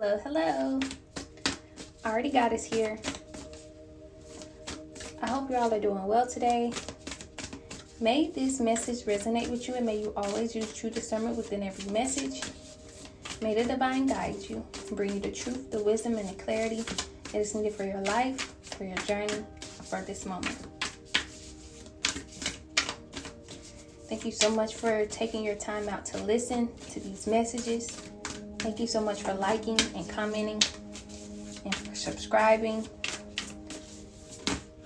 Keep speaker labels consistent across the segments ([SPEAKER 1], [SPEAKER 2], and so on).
[SPEAKER 1] Hello. I already got us here. I hope y'all are doing well today. May this message resonate with you, and may you always use true discernment within every message. May the divine guide you, bring you the truth, the wisdom, and the clarity that is needed for your life, for your journey, for this moment. Thank you so much for taking your time out to listen to these messages. Thank you so much for liking and commenting and for subscribing.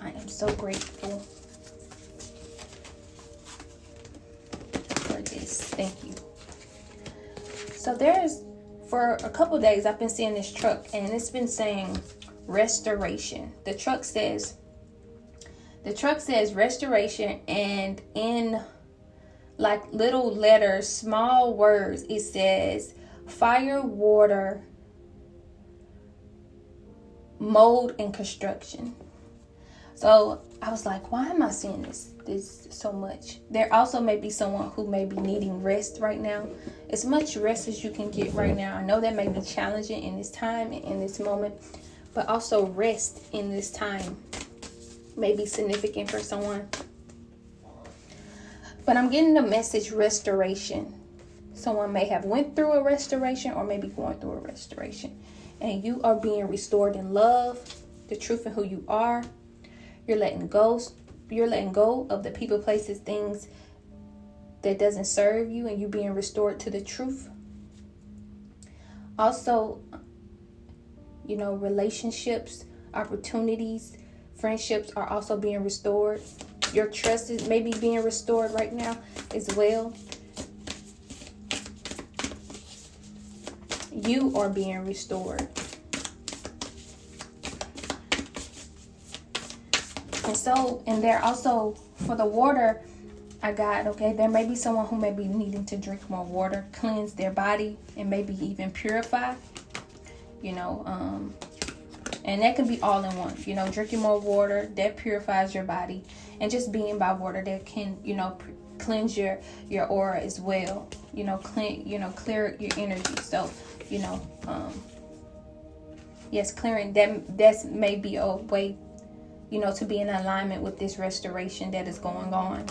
[SPEAKER 1] I am so grateful for this. Thank you. So for a couple days, I've been seeing this truck and it's been saying restoration. The truck says restoration, and in like little letters, small words, it says fire, water, mold, and construction. So I was like, why am I seeing this so much? There also may be someone who may be needing rest right now. As much rest as you can get right now. I know that may be challenging in this time and in this moment, but also rest in this time may be significant for someone. But I'm getting the message restoration. Someone may have went through a restoration or maybe going through a restoration. And you are being restored in love, the truth of who you are. You're letting go of the people, places, things that doesn't serve you, and you being restored to the truth. Also, relationships, opportunities, friendships are also being restored. Your trust is maybe being restored right now as well. You are being restored. And there also, for the water, I got, there may be someone who may be needing to drink more water, cleanse their body, and maybe even purify, and that can be all in one, drinking more water that purifies your body, and just being by water that can, cleanse your aura as well, clear your energy. So, yes, clearing that's may be a way, to be in alignment with this restoration that is going on.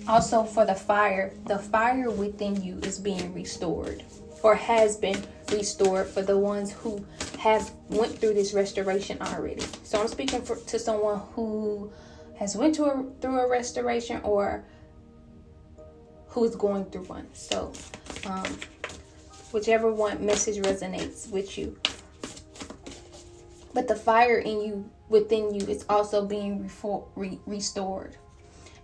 [SPEAKER 1] Also, for the fire within you is being restored, or has been restored for the ones who have went through this restoration already. So I'm speaking to someone who has went through a restoration or who is going through one. So whichever one message resonates with you. But the fire within you is also being restored.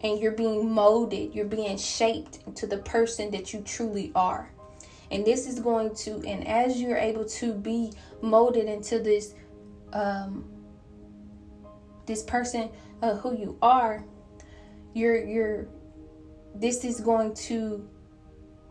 [SPEAKER 1] And you're being molded. You're being shaped into the person that you truly are. And this is going to, and as you're able to be molded into this person who you are, this is going to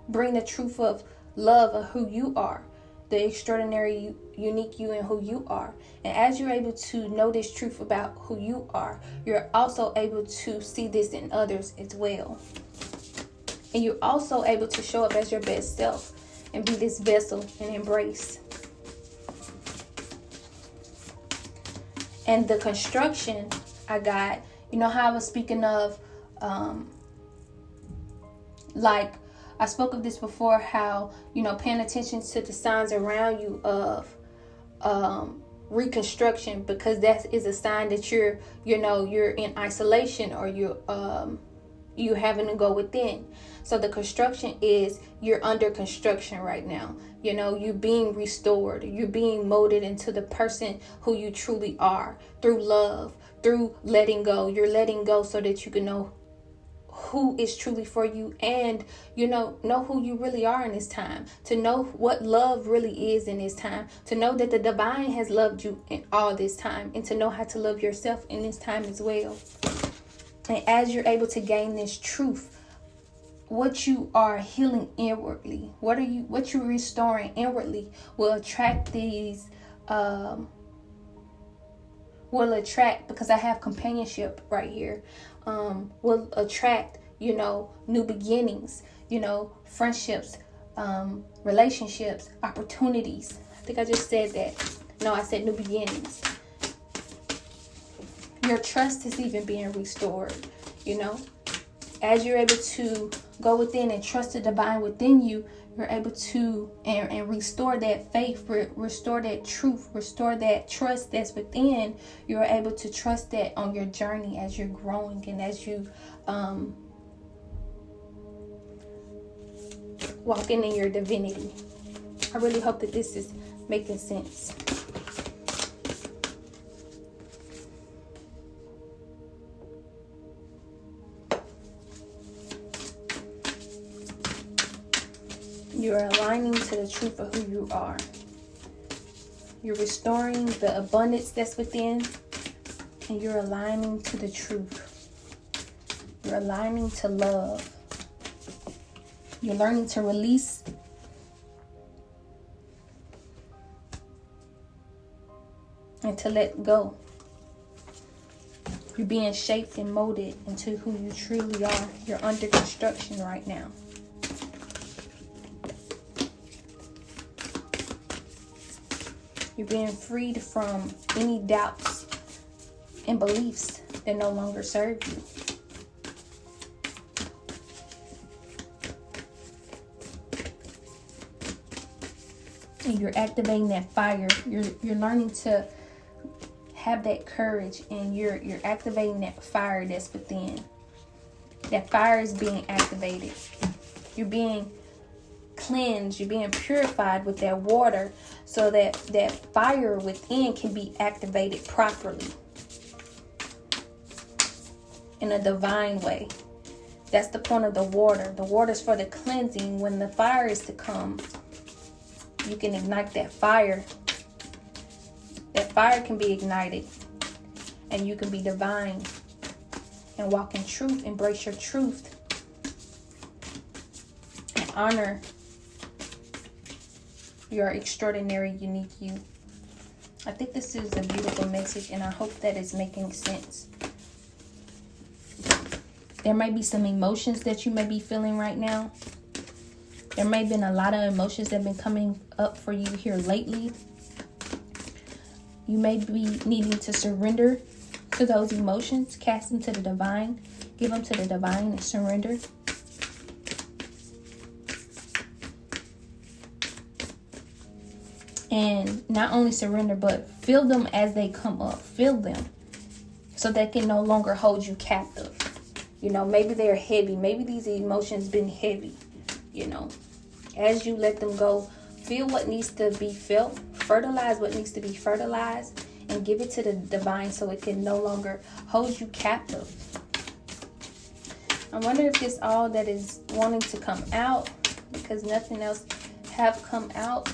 [SPEAKER 1] bring the truth of love of who you are, the extraordinary, unique you and who you are. And as you're able to know this truth about who you are, you're also able to see this in others as well. And you're also able to show up as your best self and be this vessel and embrace. And the construction I got, how I was speaking of, like I spoke of this before, how, paying attention to the signs around you of reconstruction, because that is a sign that you're in isolation, or you having to go within. So the construction is you're under construction right now. You're being restored. You're being molded into the person who you truly are through love, through letting go. You're letting go so that you can know who is truly for you, and know who you really are in this time, to know what love really is in this time, to know that the divine has loved you in all this time, and to know how to love yourself in this time as well. And as you're able to gain this truth, what you are healing inwardly, what you're restoring inwardly will attract these because I have companionship right here, will attract new beginnings, friendships, relationships, opportunities, think I just said that. No, I said new beginnings. Your trust is even being restored, you know. As you're able to go within and trust the divine within you, you're able to and restore that faith, restore that truth, restore that trust that's within. You're able to trust that on your journey as you're growing and as you walking in your divinity. I really hope that this is making sense. You're aligning to the truth of who you are. You're restoring the abundance that's within, and you're aligning to the truth. You're aligning to love. You're learning to release and to let go. You're being shaped and molded into who you truly are. You're under construction right now. You're being freed from any doubts and beliefs that no longer serve you. And you're activating that fire. You're learning to have that courage, and you're activating that fire that's within. That fire is being activated. You're being cleansed, you're being purified with that water, so that that fire within can be activated properly in a divine way. That's the point of the water. The water's for the cleansing. When the fire is to come, you can ignite that fire. That fire can be ignited, and you can be divine and walk in truth, embrace your truth, and honor your extraordinary, unique you. I think this is a beautiful message, and I hope that it's making sense. There may be some emotions that you may be feeling right now. There may have been a lot of emotions that have been coming up for you here lately. You may be needing to surrender to those emotions, cast them to the divine, give them to the divine and surrender. And not only surrender, but feel them as they come up. Feel them so they can no longer hold you captive. You know, maybe they're heavy. Maybe these emotions been heavy. You know, as you let them go, feel what needs to be felt. Fertilize what needs to be fertilized. And give it to the divine so it can no longer hold you captive. I wonder if it's all that is wanting to come out, because nothing else have come out.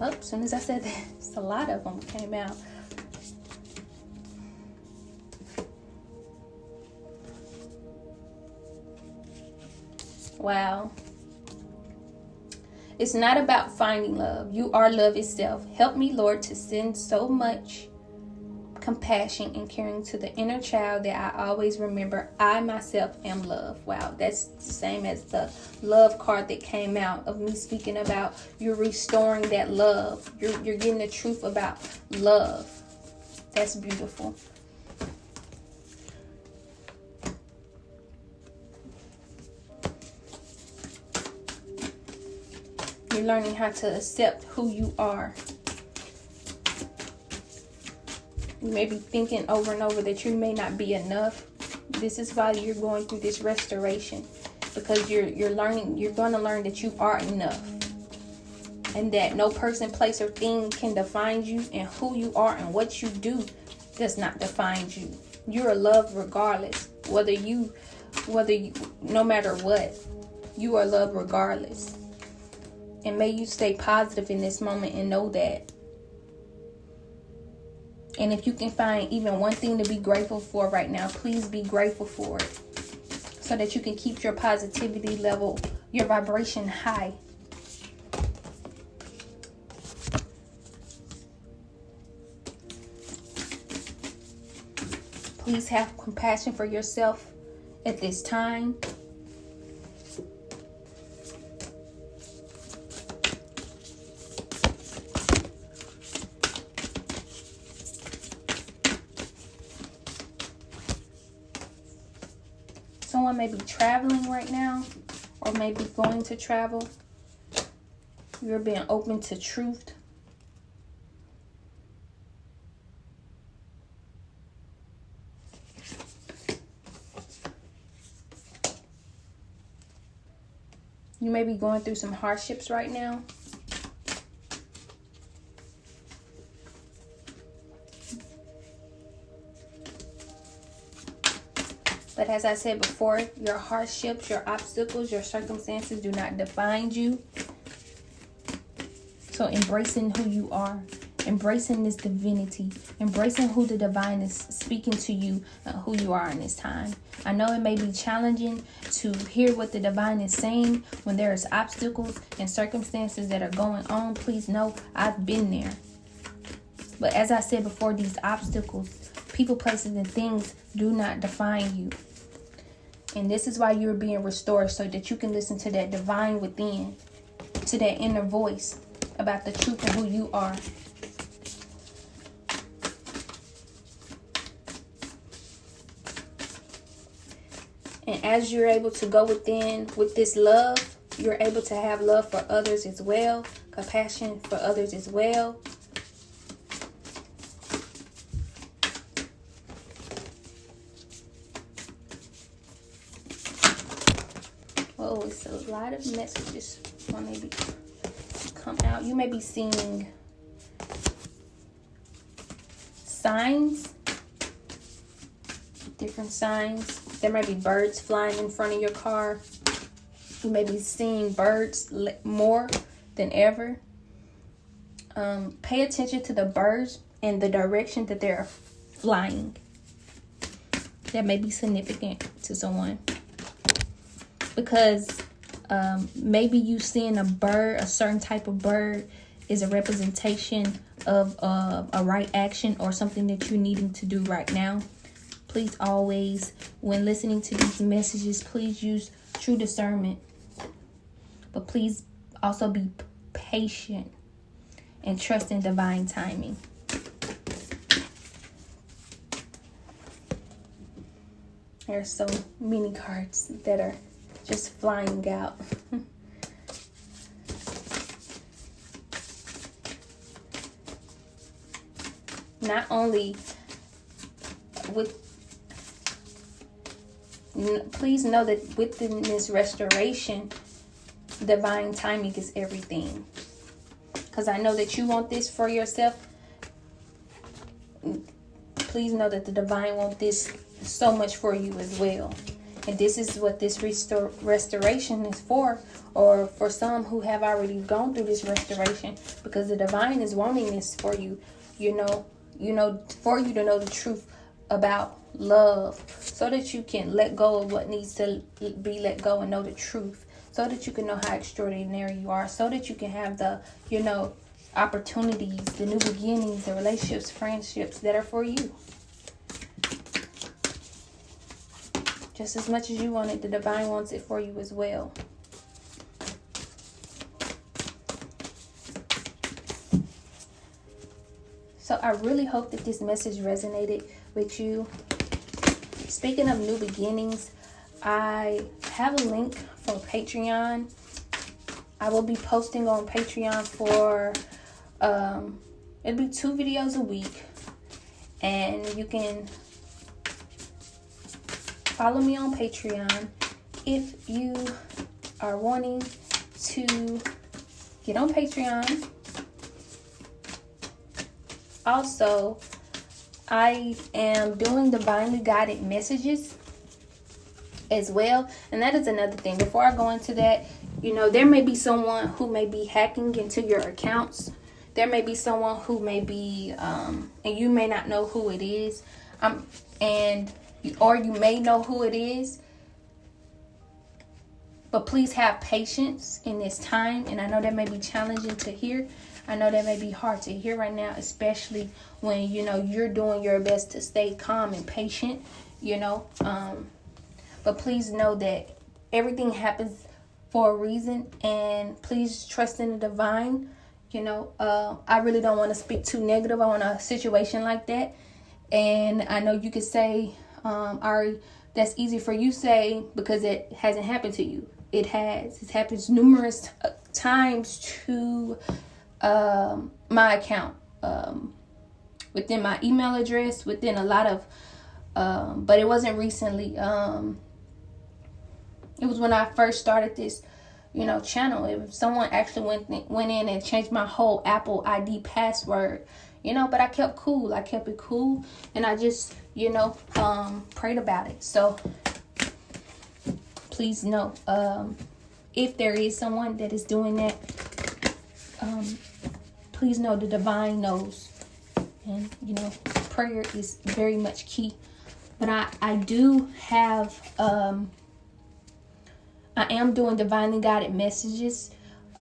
[SPEAKER 1] Oh, as soon as I said that, it's a lot of them came out. Wow. It's not about finding love. You are love itself. Help me, Lord, to send so much compassion and caring to the inner child that I always remember I myself am love. Wow, that's the same as the love card that came out of me speaking about you're restoring that love. You're getting the truth about love. That's beautiful. You're learning how to accept who you are. You may be thinking over and over that you may not be enough. This is why you're going through this restoration, because you're going to learn that you are enough, and that no person, place, or thing can define you, and who you are and what you do does not define you. You're loved regardless, whether you no matter what, you are loved regardless. And may you stay positive in this moment and know that. And if you can find even one thing to be grateful for right now, please be grateful for it, so that you can keep your positivity level, your vibration high. Please have compassion for yourself at this time. someone may be traveling right now, or maybe going to travel. You're being open to truth. You may be going through some hardships right now. But as I said before, your hardships, your obstacles, your circumstances do not define you. So embracing who you are, embracing this divinity, embracing who the divine is speaking to you, who you are in this time. I know it may be challenging to hear what the divine is saying when there is obstacles and circumstances that are going on. Please know I've been there. But as I said before, these obstacles, people, places, and things do not define you. And this is why you're being restored, so that you can listen to that divine within, to that inner voice about the truth of who you are. And as you're able to go within with this love, you're able to have love for others as well, compassion for others as well. Oh, it's a lot of messages on maybe come out. You may be seeing signs, different signs. There may be birds flying in front of your car. You may be seeing birds more than ever. Pay attention to the birds and the direction that they're flying. That may be significant to someone. Because maybe you seeing a bird, a certain type of bird, is a representation of a right action or something that you're needing to do right now. Please always, when listening to these messages, please use true discernment. But please also be patient and trust in divine timing. There are so many cards that are just flying out. Not only please know that within this restoration, divine timing is everything. Because I know that you want this for yourself. Please know that the divine wants this so much for you as well. And this is what this restoration is for, or for some who have already gone through this restoration, because the divine is wanting this for you, for you to know the truth about love, so that you can let go of what needs to be let go and know the truth, so that you can know how extraordinary you are, so that you can have the, opportunities, the new beginnings, the relationships, friendships that are for you. Just as much as you want it, the divine wants it for you as well. So I really hope that this message resonated with you. Speaking of new beginnings, I have a link for Patreon. I will be posting on Patreon for, it'll be 2 videos a week. And you can follow me on Patreon if you are wanting to get on Patreon. Also, I am doing divinely guided messages as well. And that is another thing. Before I go into that, there may be someone who may be hacking into your accounts. There may be someone who may be, and you may not know who it is. Or you may know who it is. But please have patience in this time. And I know that may be challenging to hear. I know that may be hard to hear right now, especially when, you're doing your best to stay calm and patient, But please know that everything happens for a reason. And please trust in the divine. I really don't want to speak too negative on a situation like that. And I know you could say, Ari, That's easy for you to say because it hasn't happened to you. It has. It happens numerous times to my account, within my email address, within a lot of, but it wasn't recently. It was when I first started this, channel. If someone actually went in and changed my whole Apple ID password, but I kept cool. I kept it cool, and I just, prayed about it. So please know, if there is someone that is doing that, please know the divine knows, and prayer is very much key. But I do have I am doing divinely guided messages